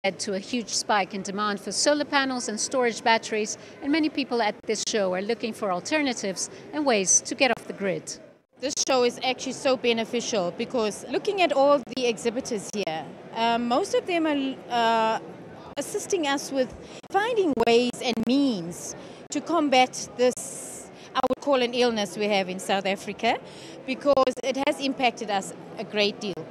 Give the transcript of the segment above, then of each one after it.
led to a huge spike in demand for solar panels and storage batteries, and many people at this show are looking for alternatives and ways to get off the grid. This show is actually so beneficial because looking at all the exhibitors here, most of them are assisting us with finding ways and means to combat this, I would call an illness we have in South Africa, because it has impacted us a great deal,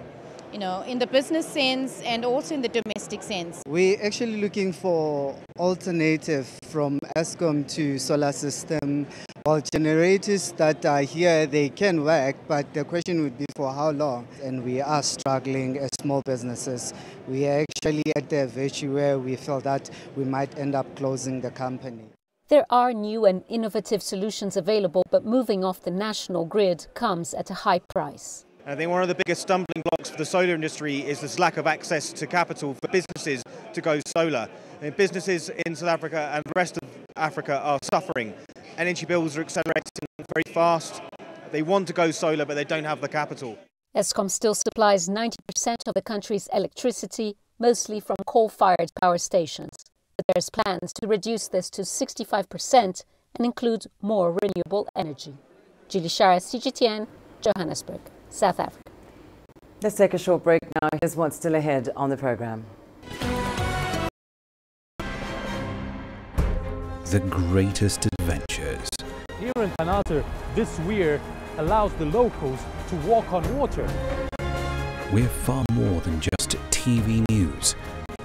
you know, in the business sense and also in the domestic sense. We're actually looking for alternative from Eskom to solar system. Well, generators that are here, they can work, but the question would be for how long? And we are struggling as small businesses. We are actually at the virtue where we feel that we might end up closing the company. There are new and innovative solutions available, but moving off the national grid comes at a high price. I think one of the biggest stumbling blocks for the solar industry is this lack of access to capital for businesses to go solar. And businesses in South Africa and the rest of Africa are suffering. Energy bills are accelerating very fast. They want to go solar, but they don't have the capital. Eskom still supplies 90% of the country's electricity, mostly from coal-fired power stations. But there's plans to reduce this to 65% and include more renewable energy. Julie Shara, CGTN, Johannesburg, South Africa. Let's take a short break now. Here's what's still ahead on the program. The greatest adventures. Here in Canada, this weir allows the locals to walk on water. We're far more than just TV news.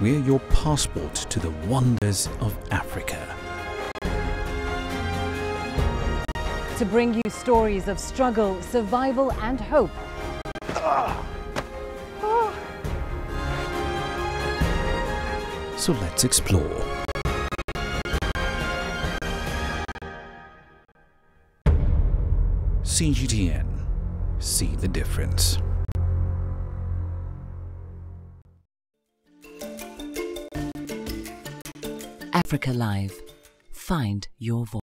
We're your passport to the wonders of Africa. To bring you stories of struggle, survival and hope. So let's explore. CGTN. See the difference. Africa Live. Find your voice.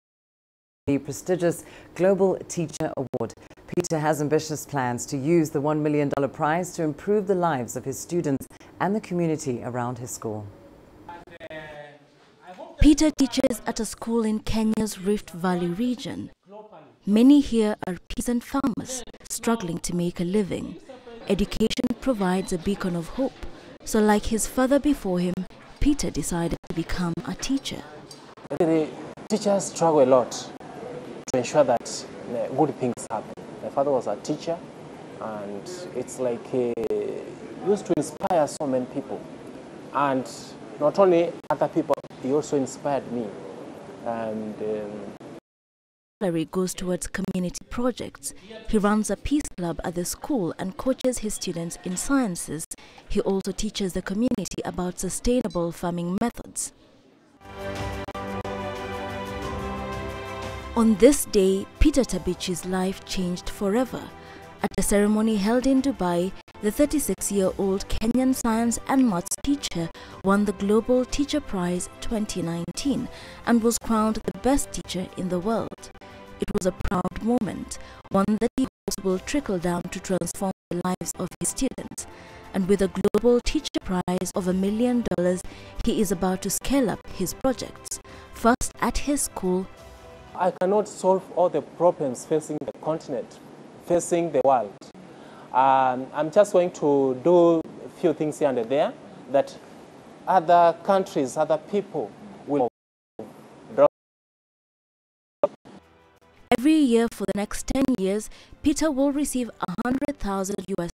The prestigious Global Teacher Award. Peter has ambitious plans to use the $1 million prize to improve the lives of his students and the community around his school. Peter teaches at a school in Kenya's Rift Valley region. Many here are peasant farmers struggling to make a living. Education provides a beacon of hope. So like his father before him, Peter decided to become a teacher. The teachers struggle a lot to ensure that good things happen. My father was a teacher, and it's like he used to inspire so many people. And not only other people, he also inspired me. And salary goes towards community projects. He runs a peace club at the school and coaches his students in sciences. He also teaches the community about sustainable farming methods. On this day, Peter Tabichi's life changed forever. At a ceremony held in Dubai, the 36-year-old Kenyan science and maths teacher won the Global Teacher Prize 2019 and was crowned the best teacher in the world. It was a proud moment, one that he hopes will trickle down to transform the lives of his students. And with a Global Teacher Prize of $1 million, he is about to scale up his projects. First at his school, I cannot solve all the problems facing the continent, facing the world. I'm just going to do a few things here and there that other countries, other people will. Every year for the next 10 years, Peter will receive 100,000 US.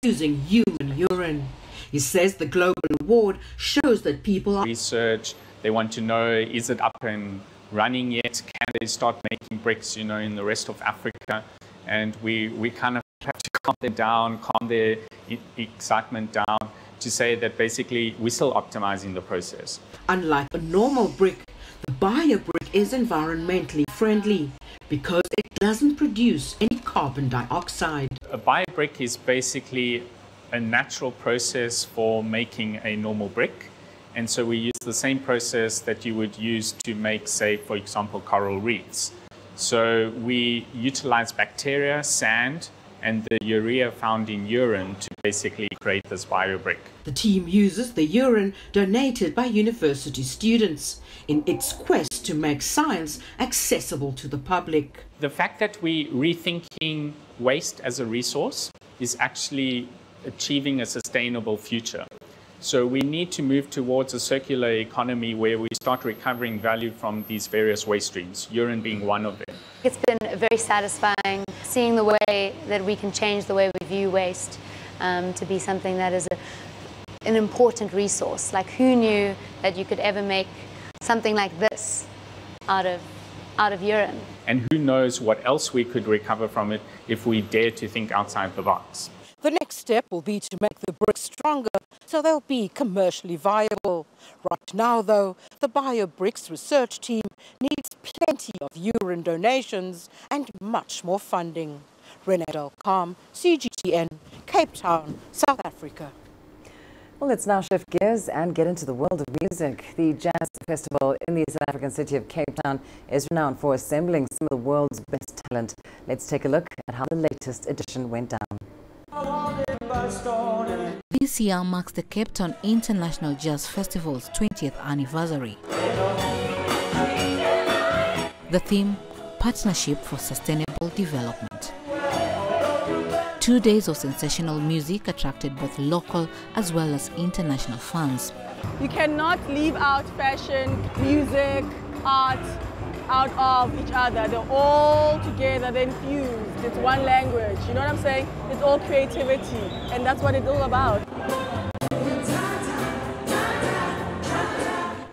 Using human urine. He says the global award shows that people are research. They want to know, is it up and running yet? Can they start making bricks, in the rest of Africa? And we kind of have to calm them down, calm their excitement down to say that basically we're still optimizing the process. Unlike a normal brick, the bio brick is environmentally friendly because it doesn't produce any carbon dioxide. A bio brick is basically a natural process for making a normal brick. And so we use the same process that you would use to make, say, for example, coral reefs. So we utilize bacteria, sand, and the urea found in urine to basically create this biobrick. The team uses the urine donated by university students in its quest to make science accessible to the public. The fact that we're rethinking waste as a resource is actually achieving a sustainable future. So we need to move towards a circular economy where we start recovering value from these various waste streams, urine being one of them. It's been very satisfying seeing the way that we can change the way we view waste to be something that is an important resource. Like, who knew that you could ever make something like this out of urine? And who knows what else we could recover from it if we dare to think outside the box. The next step will be to make the bricks stronger so they'll be commercially viable. Right now, though, the BioBricks research team needs plenty of urine donations and much more funding. Renate Alcom, CGTN, Cape Town, South Africa. Well, let's now shift gears and get into the world of music. The Jazz Festival in the South African city of Cape Town is renowned for assembling some of the world's best talent. Let's take a look at how the latest edition went down. This year marks the Cape Town International Jazz Festival's 20th anniversary. The theme, Partnership for Sustainable Development. 2 days of sensational music attracted both local as well as international fans. You cannot leave out fashion, music, art out of each other. They're all together, they're infused. It's one language, you know what I'm saying? It's all creativity, and that's what it's all about.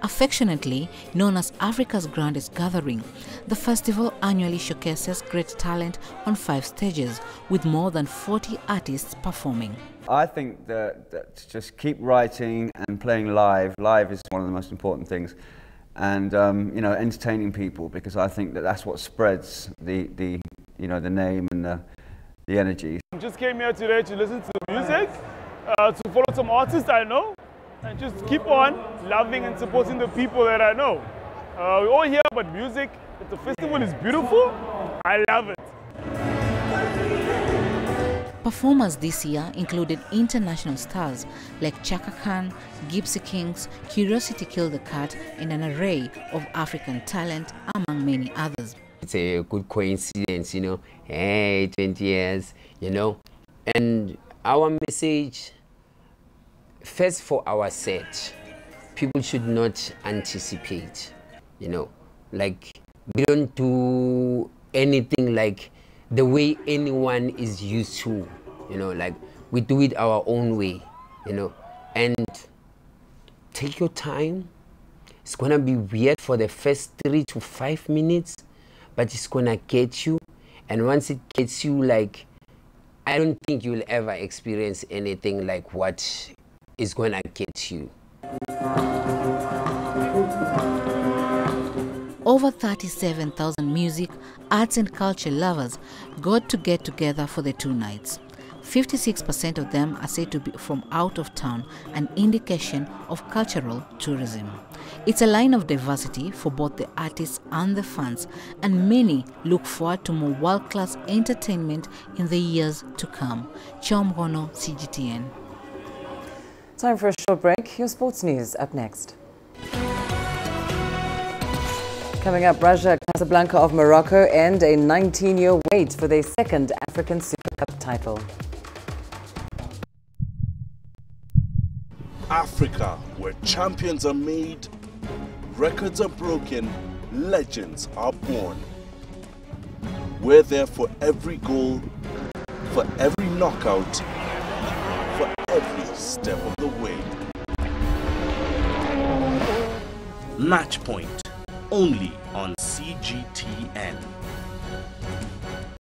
Affectionately known as Africa's grandest gathering, the festival annually showcases great talent on 5 stages, with more than 40 artists performing. I think that to just keep writing and playing live. Live is one of the most important things. And you know, entertaining people, because I think that that's what spreads the name and the energy. I just came here today to listen to music, to follow some artists I know, and just keep on loving and supporting the people that I know. We're all here about music. The festival is beautiful. I love it. Performers this year included international stars like Chaka Khan, Gypsy Kings, Curiosity Killed the Cat, and an array of African talent, among many others. It's a good coincidence, you know, hey, 20 years, you know. And our message, first for our set, people should not anticipate, you know, like we don't do anything like the way anyone is used to, you know, like we do it our own way, you know, and take your time. It's gonna be weird for the first 3 to 5 minutes, but it's gonna get you, and once it gets you, like, I don't think you'll ever experience anything like what is gonna get you. Over 37,000 music, arts and culture lovers got to get together for the 2 nights. 56% of them are said to be from out of town, an indication of cultural tourism. It's a line of diversity for both the artists and the fans, and many look forward to more world-class entertainment in the years to come. Chomgono, CGTN. Time for a short break. Your sports news up next. Coming up, Raja Casablanca of Morocco end a 19-year wait for their 2nd African Super Cup title. Africa, where champions are made, records are broken, legends are born. We're there for every goal, for every knockout, for every step of the way. Match Point, only on CGTN.